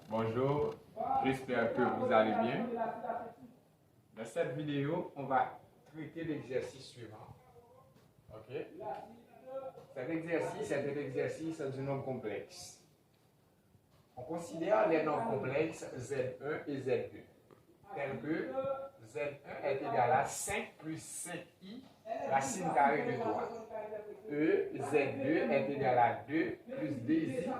Bonjour, j'espère que vous allez bien. Dans cette vidéo, on va traiter l'exercice suivant. Ok? Cet exercice est un exercice du nombre complexe. On considère les nombres complexes Z1 et Z2, tels que Z1 est égal à 5 plus 5i racine carrée de 3. Z2 est égal à 2 plus 2i.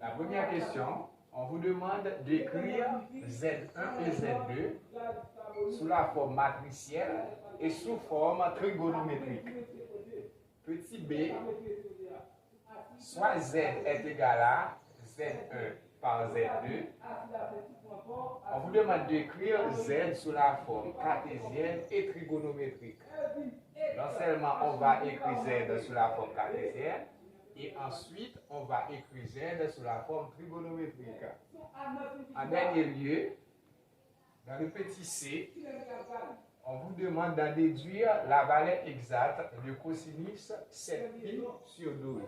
La première question, on vous demande d'écrire Z1 et Z2 sous la forme matricielle et sous forme trigonométrique. Petit b, soit Z est égal à Z1 par Z2. On vous demande d'écrire Z sous la forme cartésienne et trigonométrique. Non seulement on va écrire Z sous la forme cartésienne, et ensuite on va écrire Z sous la forme trigonométrique. En dernier lieu, dans le petit c, on vous demande d'en déduire la valeur exacte de cosinus 7pi sur 12.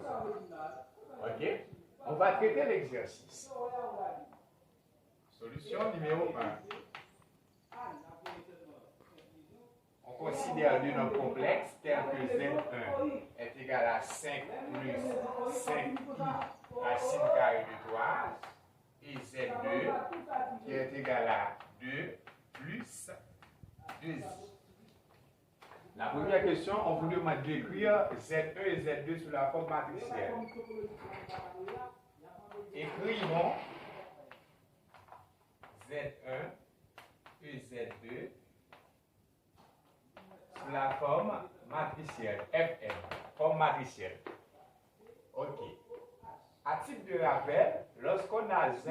Ok? On va traiter l'exercice. Solution numéro 1. On considère du nombre complexe tel que Z1 est égal à 5 plus 5i racine carrée de 3 et Z2 qui est égal à 2 plus 2i. La première question, on vous demande d'écrire Z1 et Z2 sous la forme matricielle. Écrivons Z1 et Z2 sous la forme matricielle, Fm, forme matricielle. Ok. À titre de rappel, lorsqu'on a Z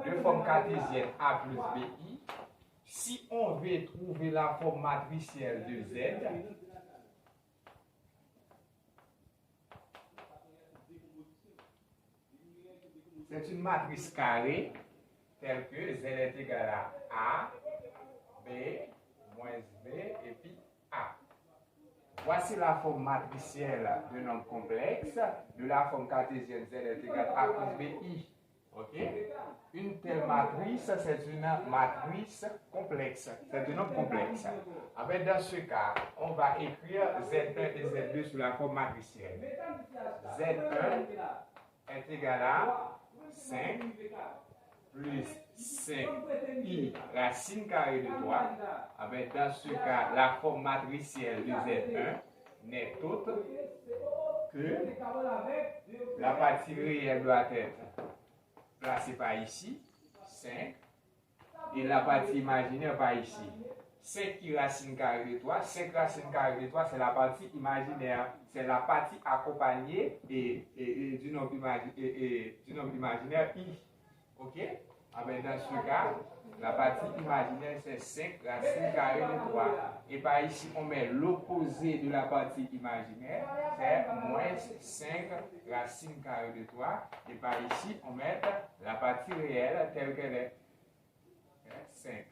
de forme cartésienne A plus BI, si on veut trouver la forme matricielle de Z, c'est une matrice carrée telle que Z est égal à A, B, moins B et puis A. Voici la forme matricielle de nombre complexe de la forme cartésienne Z est égal à A plus BI. Ok? Une telle matrice, c'est une matrice complexe. C'est un nombre complexe. Avec dans ce cas, on va écrire Z1 et Z2 sous la forme matricielle. Z1 est égal à 5 plus 5i racine carrée de 3. Avec dans ce cas, la forme matricielle de Z1 n'est autre que la partie réelle doit être placée par ici, 5, et la partie imaginaire par ici. 5i racine carrée de 3, 5 racine carrée de 3, c'est la partie imaginaire, c'est la partie accompagnée du nombre imaginaire i. Ok? Ah ben dans ce cas, la partie imaginaire c'est 5 racine carrée de 3. Et par ici, on met l'opposé de la partie imaginaire, c'est moins 5 racine carrée de 3. Et par ici, on met la partie réelle telle qu'elle est. 5.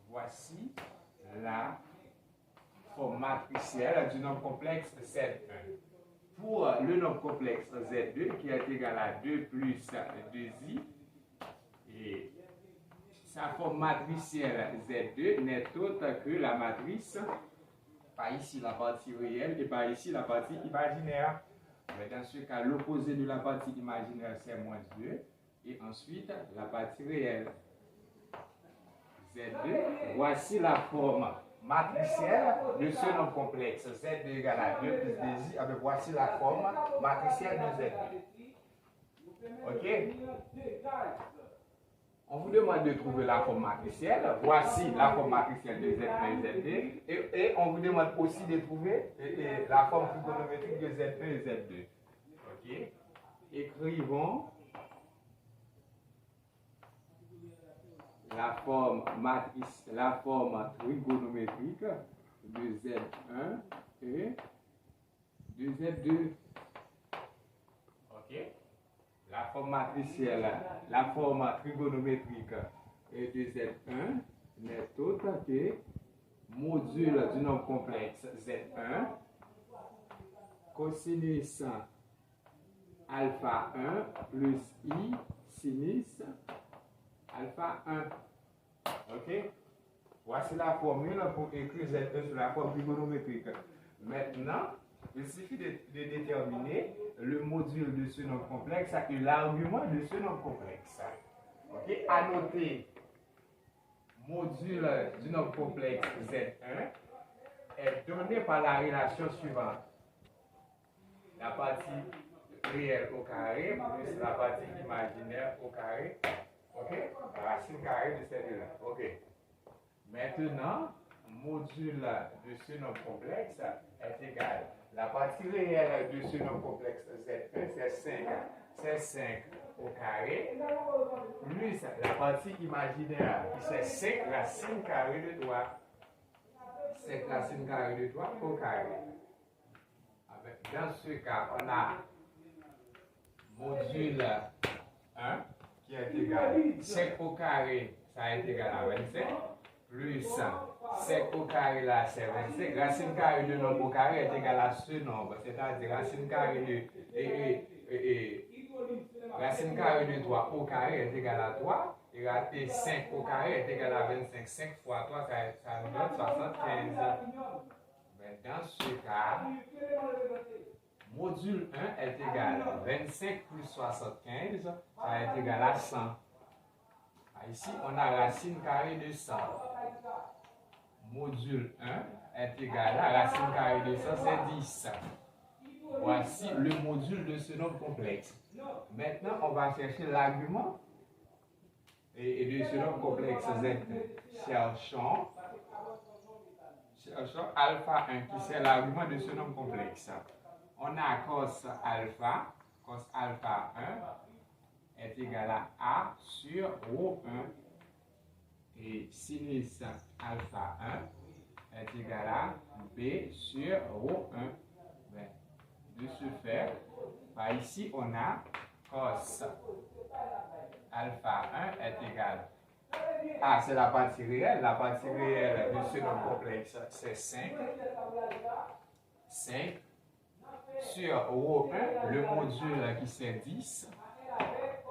Voici la forme matricielle du nombre complexe Z1. Pour le nombre complexe Z2 qui est égal à 2 plus 2i, et sa forme matricielle Z2 n'est autre que la matrice, par ici la partie réelle et par ici la partie imaginaire. Mais dans ce cas, l'opposé de la partie imaginaire c'est moins 2 et ensuite la partie réelle. Z2, voici la forme matricielle de ce nombre complexe. Z2 égale à 2 plus 2i. Avec voici la forme matricielle de Z2. Ok? On vous demande de trouver la forme matricielle. Voici la forme matricielle de Z1 et Z2. Et on vous demande aussi de trouver la forme trigonométrique de Z1 et Z2. Ok? Écrivons la forme trigonométrique de Z1 et de Z2. Ok? La forme matricielle, la forme trigonométrique de Z1 n'est autre que module du nombre complexe Z1 cosinus alpha 1 plus i sinus 1. Ok? Voici la formule pour écrire Z1 sur la forme trigonométrique. Maintenant, il suffit de déterminer le module de ce nombre complexe et l'argument de ce nombre complexe. Ok? À noter, module du nombre complexe Z1 est donné par la relation suivante. La partie réelle au carré plus la partie imaginaire au carré. Ok? La racine carrée de celle-là. Ok? Maintenant, module de ce nombre complexe est égal. La partie réelle de ce nombre complexe Z1, c'est 5. C'est 5 au carré, plus la partie imaginaire, qui c'est 5 racine carrée de 3. 5 racine carrée de 3 au carré. Dans ce cas, on a module 1 qui est égal à 5 au carré, ça est égal à 25, plus 5 au carré là, c'est 25. Racine carrée de nombre au carré est égal à ce nombre, c'est-à-dire racine carrée racine carrée de 3 au carré est égal à 3, et 5 au carré est égal à 25. 5 fois 3, ça nous donne 75. Mais dans ce cas, module 1 est égal à 25 plus 75, ça est égal à 100. Ici, on a racine carrée de 100. Module 1 est égal à racine carrée de 100, c'est 10. Voici le module de ce nombre complexe. Maintenant, on va chercher l'argument de ce nombre complexe Z. Cherchons alpha 1, qui c'est l'argument de ce nombre complexe. On a cos alpha 1 est égal à A sur rho 1. Et sinus alpha 1 est égal à B sur rho 1. Ben, de ce fait, ici on a cos alpha 1 est égal à, c'est la partie réelle. La partie réelle de ce nombre complexe, c'est 5. 5 sur rho 1, le module qui c'est 10.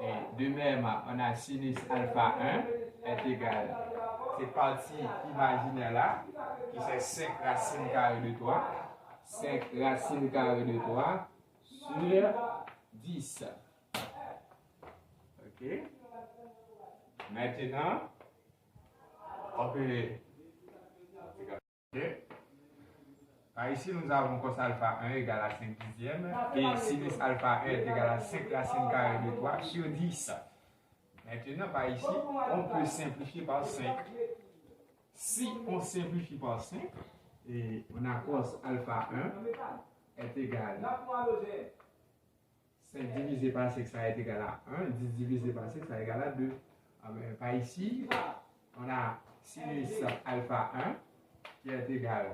Et de même, on a sinus alpha 1 est égal à cette partie imaginaire là, qui c'est 5 racines carrées de 3. 5 racines carrées de 3 sur 10. Ok? Maintenant, on peut... Okay. Ici, nous avons cos alpha 1 égale à 5 dixièmes et sinus alpha 1 est égal à 5 racines carrées de 3 sur 10. Maintenant, par ici, on peut simplifier par 5. Si on simplifie par 5, et on a cos alpha 1 est égal à 5 divisé par 5, ça est égal à 1. 10 divisé par 5, ça est égal à 2. Par ici, on a sinus alpha 1 qui est égal,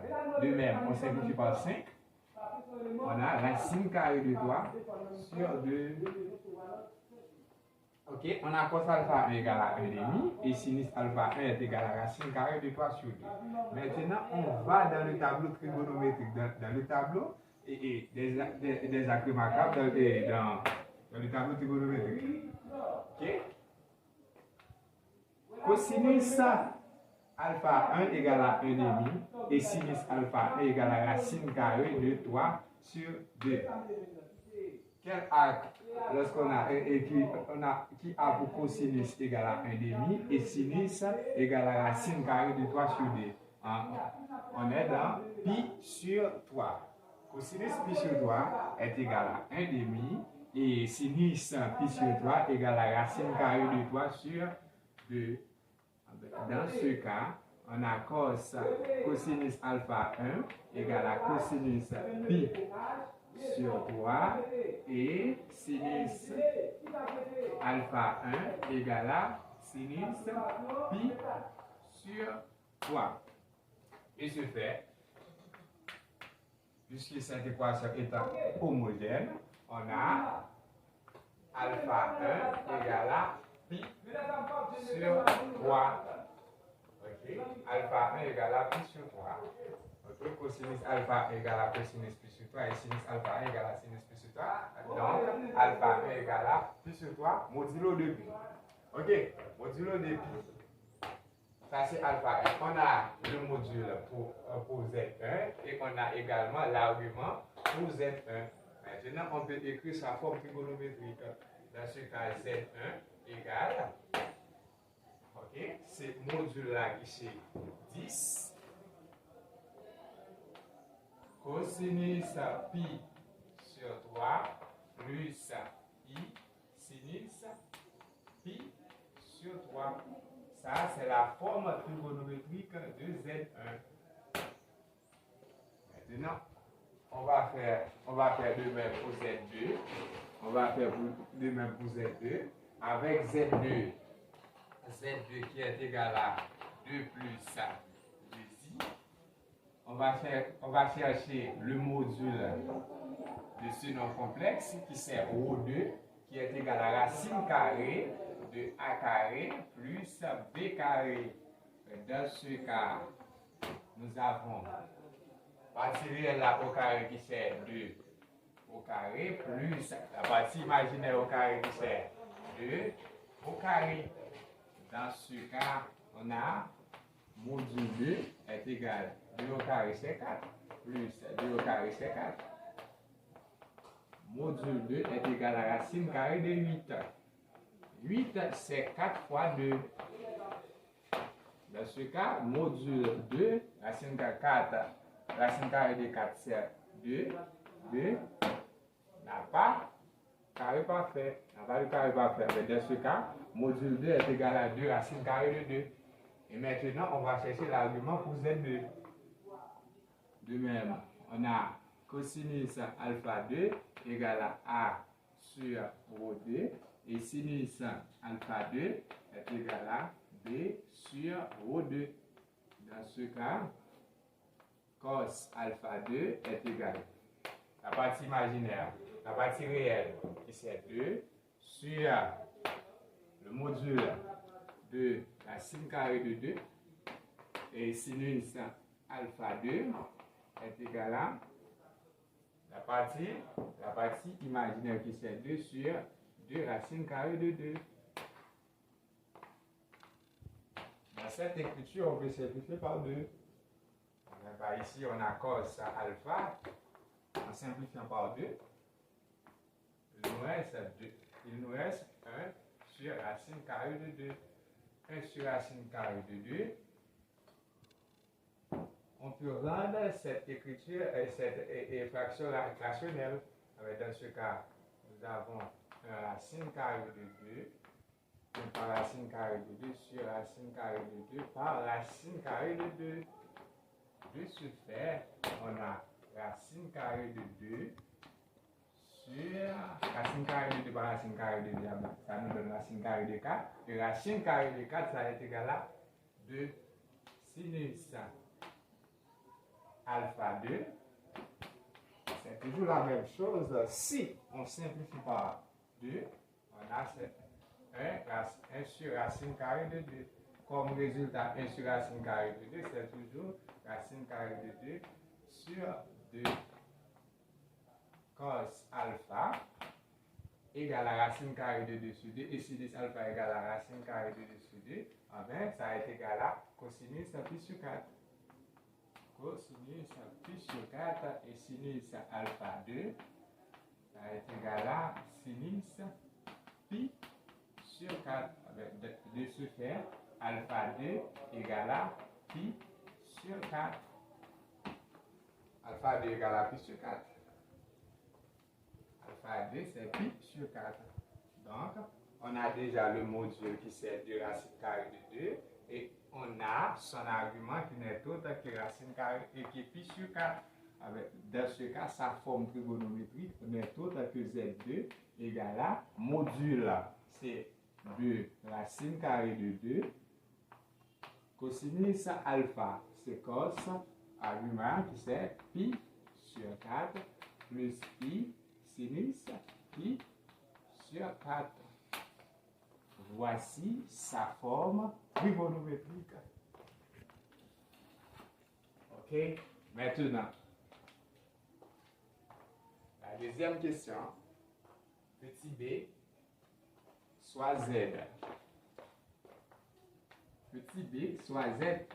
de même, on simplifie par 5. On a racine carrée de 3 sur 2. Ok, on a cos alpha 1 égale à 1,5 et sinus alpha 1 est égal à racine carrée de 3 sur 2. Maintenant, on va dans le tableau trigonométrique, dans le tableau et des actes macabres dans le tableau trigonométrique. Ok? Cosinus alpha 1 égale à 1,5 et sinus alpha 1 égale à racine carrée de 3 sur 2. Quel acte lorsqu'on a qui a pour cosinus égale à 1,5 et sinus égale à racine carrée de 3 sur 2? On est dans pi sur 3. Cosinus pi sur 3 est égal à 1,5 et sinus pi sur 3 égale à racine carrée de 3 sur 2. Dans ce cas, on a cosinus alpha 1 égale à cosinus pi sur 3 et sinus alpha 1 égale à sinus pi sur 3. Et ce fait, puisque cette équation est homogène, on a alpha 1 égale à pi sur 3. Ok, alpha 1 égale à pi sur 3. Ok, cosinus alpha égale à cosinus pi sur 3 et sinus alpha 1 égale à sinus pi sur 3. Donc, alpha 1 égale à pi sur 3 modulo de pi. Ok, modulo de pi. Ça c'est alpha f. On a le module pour Z1 et on a également l'argument pour Z1. Maintenant, on peut écrire sa forme trigonométrique. Dans ce cas, Z1 égale, ok, c'est module là qui c'est 10 cosinus pi sur 3 plus i sinus pi sur 3. Ça, c'est la forme trigonométrique de Z1. Maintenant, on va faire de même pour Z2. On va faire de même pour Z2 avec Z2. Z2 qui est égal à 2 plus 2i. On va chercher le module de ce nom complexe qui c'est ρ2 qui est égal à racine carrée de a carré plus b carré. Dans ce cas, nous avons partie réelle là au carré qui c'est 2 au carré plus la partie imaginaire au carré qui c'est 2 au carré. Dans ce cas, on a module 2 est égal à 2 au carré c'est 4 plus 2 au carré c'est 4. Module 2 est égal à racine carrée de 8. 8 c'est 4 fois 2. Dans ce cas, module 2, racine carrée 4, racine carrée de 4 c'est 2. 2 n'a pas carré parfait. N'a pas le carré parfait. Mais dans ce cas, module 2 est égal à 2 racine carrée de 2. Et maintenant, on va chercher l'argument pour Z2. De même, on a cosinus alpha 2 égale à A sur ρ2 et sinus alpha 2 est égal à B sur ρ2. Dans ce cas, cos alpha 2 est égal à la partie imaginaire, la partie réelle qui c'est 2 sur le module de racine carrée de 2 et sinus alpha 2 est égal à la partie imaginaire qui c'est 2 sur 2 racine carrée de 2. Dans cette écriture, on peut simplifier par 2. Ici, on a cos alpha, en simplifiant par 2, il nous reste 1 sur racine carrée de 2. 1 sur racine carrée de 2. On peut rendre cette écriture, cette fraction rationnelle. Dans ce cas, nous avons un racine carrée de 2 par racine carrée de 2 sur racine carrée de 2 par racine carrée de 2. De ce fait, on a racine carrée de 2 sur racine carrée de 2 par racine carrée de 2, ça nous donne racine carrée de 4. Et racine carrée de 4, ça est égal à 2 sinus alpha 2. C'est toujours la même chose. Si on simplifie par 2, on a 1 sur racine carrée de 2. Comme résultat, 1 sur racine carrée de 2, c'est toujours racine carrée de 2 sur 2 cos alpha égale à racine carrée de 2 sur 2 et sinus alpha égale à racine carrée de 2 sur 2. Enfin, ça est égal à cosinus pi sur 4. Cosinus pi sur 4 et sinus alpha 2, ça est égal à sinus pi sur 4. De ce fait, alpha 2 égale à pi sur 4. Alpha 2 égale à pi sur 4. Alpha 2 c'est pi sur 4. Donc, on a déjà le module qui c'est 2 racine carrée de 2 et on a son argument qui n'est autre que racine carrée et qui est pi sur 4. Dans ce cas, sa forme trigonométrique n'est autre que Z2 égale à module, c'est 2 racine carrée de 2 cosinus alpha, c'est cos, argument qui c'est pi sur 4 plus i sinus pi sur 4. Voici sa forme trigonométrique. Ok, maintenant, la deuxième question, petit b, soit z petit b, soit z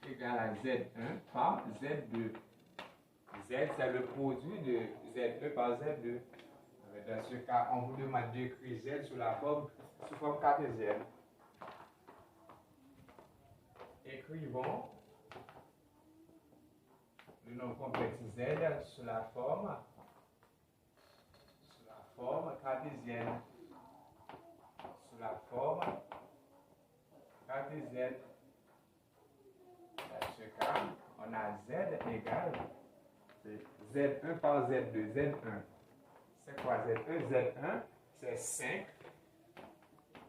égale à z1 par z2. Z, c'est le produit de z1 par z2. Dans ce cas, on vous demande d'écrire z sous forme cartésienne. Écrivons le nom complexe z sous la forme cartésienne. Sous la forme cartésienne. Dans ce cas, on a z égale z1 par z2. Z1, c'est quoi z1? Z1, c'est 5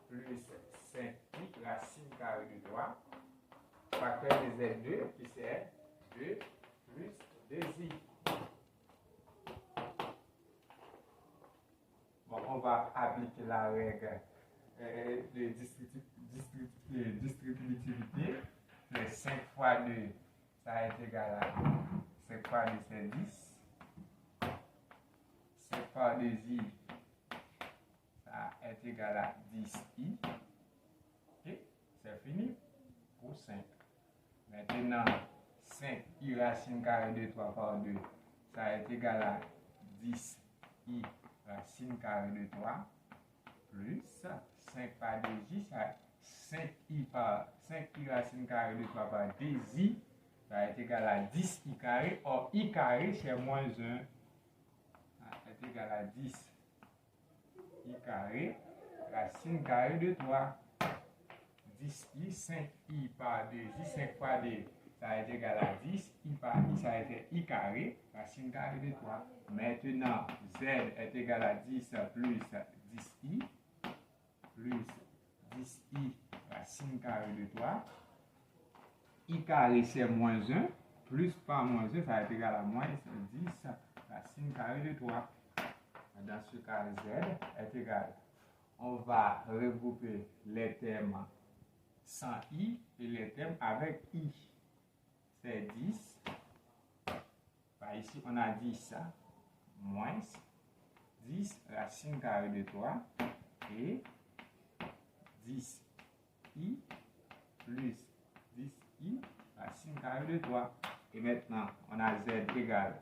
plus 5i racine carrée de 3. Facteur de z2 qui c'est 2 plus 2i. Bon, on va appliquer la règle de distributivité. C'est 5 fois 2, ça est égal à 5 fois 2, c'est 10. 5 fois 2i, ça est égal à 10i. Ok, c'est fini pour 5. Maintenant, 5i racine carrée de 3 par 2, ça est égal à 10i racine carrée de 3 plus 5 par 2i, ça 5i racine carrée de 3 par 2i, ça est égal à 10i carré. Or, i carré, c'est moins 1. Ça est égal à 10i carré racine carrée de 3. 10i, 5i par 2i, 5 fois 2, ça est égal à 10. I par i, ça a été i carré, racine carrée de 3. Maintenant, z est égal à 10 plus 10i, plus 10i racine carrée de 3. I carré, c'est moins 1, plus par moins 1, ça est égal à moins 10 racine carrée de 3. Dans ce cas, z est égal. On va regrouper les termes sans i et les termes avec i. C'est 10. Bah, ici, on a 10 moins 10 racine carrée de 3 et 10i plus 10i racine carrée de 3. Et maintenant, on a z égale,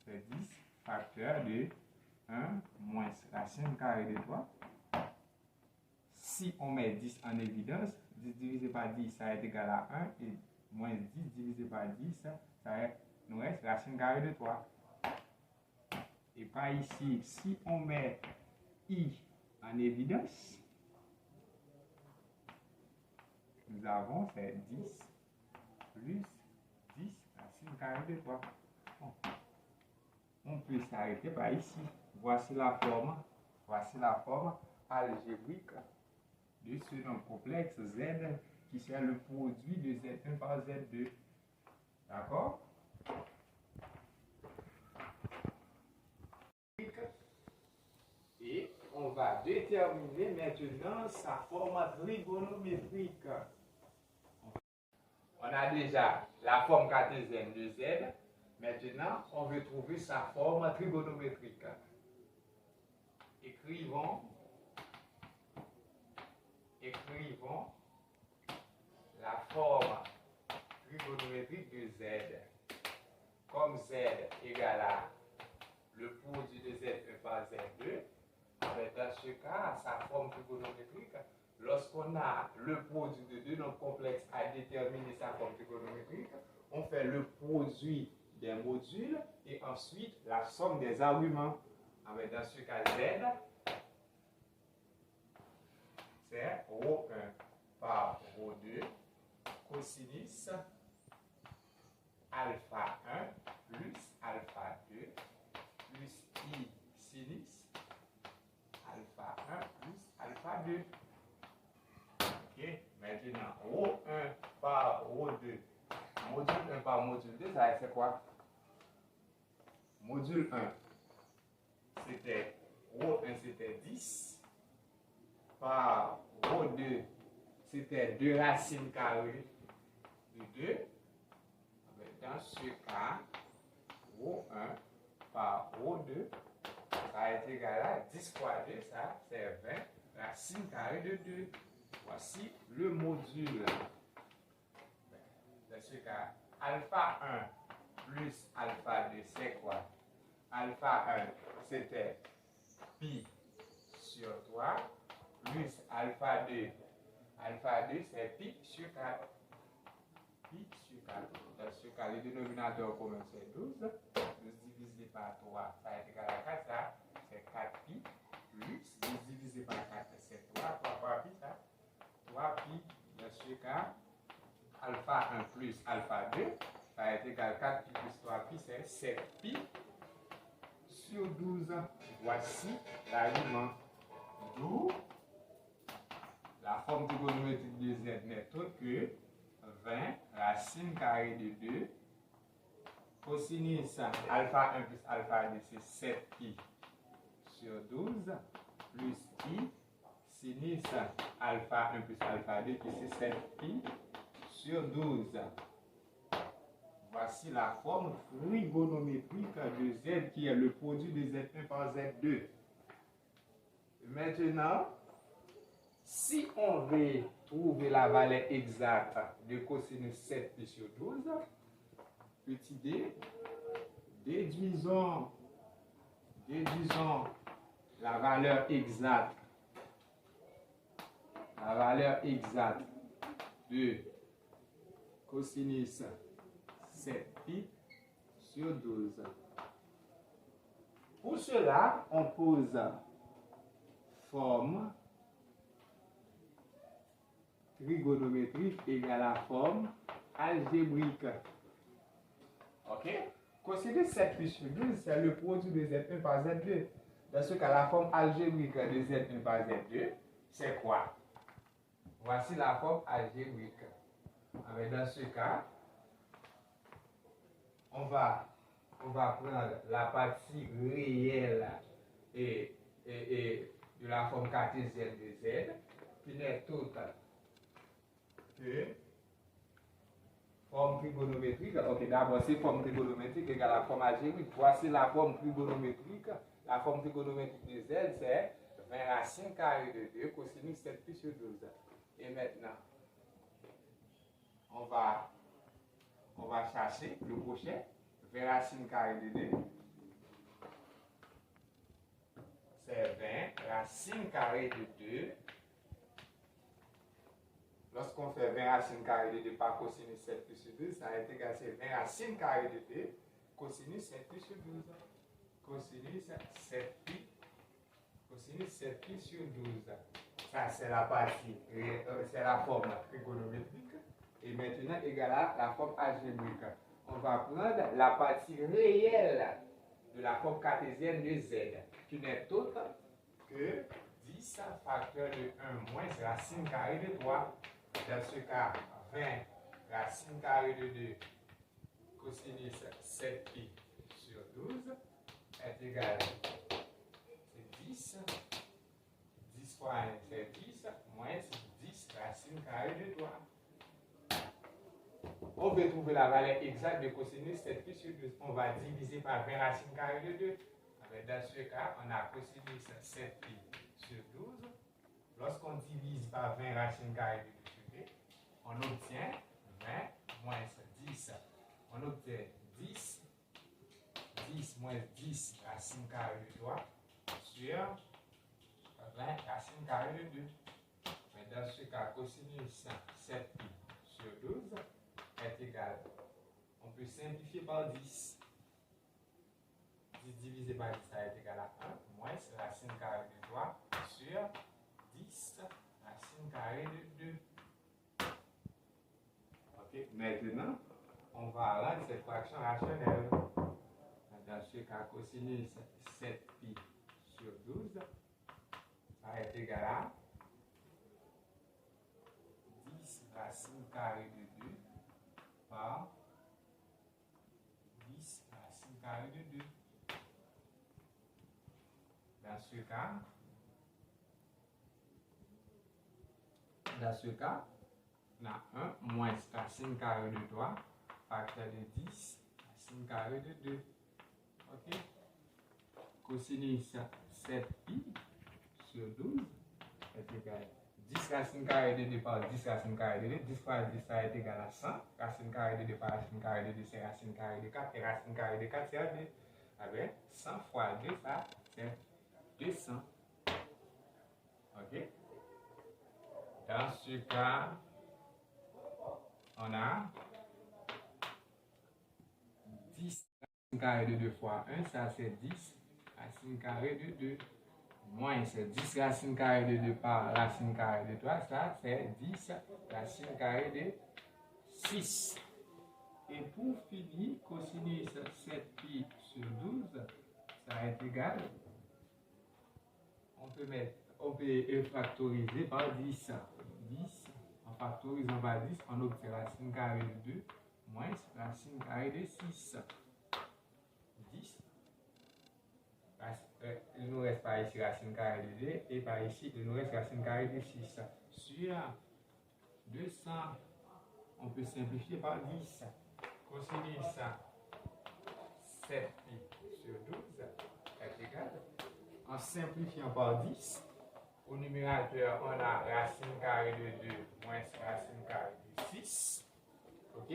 c'est 10 facteur de 1 moins racine carrée de 3. Si on met 10 en évidence, 10 divisé par 10, ça est égal à 1. Et moins 10 divisé par 10, ça nous reste racine carrée de 3. Et par ici, si on met i en évidence, nous avons fait 10 plus 10 racine carrée de 3. Bon. On peut s'arrêter par ici. Voici la forme algébrique de ce nom complexe Z qui c'est le produit de Z1 par Z2. D'accord? Et on va déterminer maintenant sa forme trigonométrique. On a déjà la forme cartésienne de Z. Maintenant, on veut trouver sa forme trigonométrique. Écrivons la forme trigonométrique de Z. Comme Z égale à le produit de Z1 par Z2, dans ce cas, sa forme trigonométrique, lorsqu'on a le produit de deux nombres complexes à déterminer sa forme trigonométrique, on fait le produit des modules et ensuite la somme des arguments. Dans ce cas, Z, c'est ρ1 par ρ2 cosinus alpha 1 plus alpha 2 plus i sinus alpha 1 plus alpha 2. Ok, maintenant ρ1 par ρ2, module 1 par module 2, ça c'est quoi? Module 1, c'était ρ1 c'était 10 par ρ2 c'était 2 racines carrées de 2. Dans ce cas, ρ1 par ρ2, ça est égal à 10 fois 2, ça c'est 20 racines carrées de 2. voici le module. Dans ce cas, alpha 1 plus alpha 2, c'est quoi? Alpha 1, c'était pi sur 3 plus alpha 2. Alpha 2, c'est pi sur 4. Pi sur 4. Dans ce cas, le dénominateur commun, c'est 12. 12 divisé par 3, ça est égal à 4. Ça, c'est 4 pi. Plus 12 divisé par 4, c'est 3. 3 par pi, ça. 3 pi. Dans ce cas, alpha 1 plus alpha 2, ça est égal à 4 pi plus 3 pi, c'est 7 pi sur 12. Voici l'argument. D'où la forme trigonométrique de Z n'est autre que 20 racine carrée de 2 cosinus alpha 1 plus alpha 2, c'est 7 pi sur 12 plus pi sinus alpha 1 plus alpha 2 qui c'est 7 pi sur 12. Voici la forme trigonométrique de Z qui est le produit de Z1 par Z2. Maintenant, si on veut trouver la valeur exacte de cosinus 7 pi sur 12, petit d, déduisons la valeur exacte de cosinus 7 pi sur 12. Pour cela, on pose forme trigonométrique égale à forme algébrique. Ok? Cosinus 7 pi sur 12, c'est le produit de Z1 par Z2. Dans ce cas, la forme algébrique de Z1 par Z2, c'est quoi? Voici la forme algébrique. Alors, dans ce cas, on va prendre la partie réelle et de la forme cartésienne de Z, qui n'est autre que forme trigonométrique. Ok, d'abord, c'est forme trigonométrique égale à forme algébrique. Voici la forme trigonométrique. La forme trigonométrique de Z, c'est 20 racine carrée de 2 cosinus 7 pi sur 12. Et maintenant, on va chercher le prochain. 20 racine carrée de 2. C'est 20 racine carrée de 2. Lorsqu'on fait 20 racine carrée de 2 par cosinus 7 pi sur 12, ça va être égal à 20 racine carrée de 2 cosinus 7 pi sur 12. Cosinus 7 pi sur 12. Ça, c'est la partie, c'est la forme trigonométrique. Et maintenant, égal à la forme algébrique. On va prendre la partie réelle de la forme cartésienne de Z, qui n'est autre que 10 facteur de 1 moins racine carrée de 3. Dans ce cas, 20 racine carrée de 2 cosinus 7 pi sur 12 est égal à 10. 10 fois 1, c'est 10, moins 10 racine carrée de 3. On veut trouver la valeur exacte de cosinus 7 pi sur 12. On va diviser par 20 racine carrée de 2. Alors, dans ce cas, on a cosinus 7 pi sur 12. Lorsqu'on divise par 20 racine carrée de 2 sur 2, on obtient 20 moins 10. On obtient 10 moins 10 racine carrée de 3 sur 20 racine carrée de 2. Mais dans ce cas, cosinus 7 pi sur 12 est égal. On peut simplifier par 10. 10 divisé par 10, ça est égal à 1, moins racine carrée de 3 sur 10 racine carrée de 2. Ok, maintenant, on va rendre cette fraction rationnelle. Dans ce cas, cosinus 7 pi sur 12, ça est égal à 10 racine carrée de 2 par 10 racine carrée de 2. Dans ce cas, on a 1 moins racine carrée de 3 facteur de 10 racine carrée de 2. Ok? Cosinus 7 pi sur 12 est égal à 10 racine carrée de 2 par 10 racine carrée de 2. 10 fois 10, ça est égal à 100. Racine carrée de 2 par racine carrée de 2, c'est racine carrée de 4. Et racine carrée de 4, c'est 2. Avec 100 fois 2, ça, c'est 200. OK? Dans ce cas, on a 10 racine carrée de 2 fois 1, ça c'est 10 racine carrée de 2. Moins c'est 10 racine carrée de 2 par racine carrée de 3, ça c'est 10 racine carrée de 6. Et pour finir, cosinus 7pi sur 12, ça est égal, on peut factoriser par 10. 10, en factorisant par 10, on obtient racine carrée de 2 moins racine carrée de 6. 10. Il nous reste par ici racine carrée de 2 et par ici, il nous reste racine carrée de 6. Sur 200, on peut simplifier par 10. Cosinus 7pi sur 12 est égal. En simplifiant par 10, au numérateur, on a racine carrée de 2 moins racine carrée de 6. OK?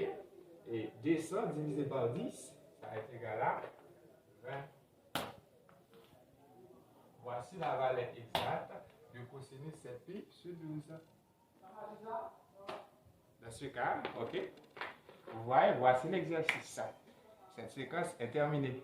Et 200 divisé par 10, ça est égal à 20. Voici la valeur exacte de cosinus 7pi sur 12. Dans ce cas, OK? Vous voyez, voici l'exercice. Cette séquence est terminée.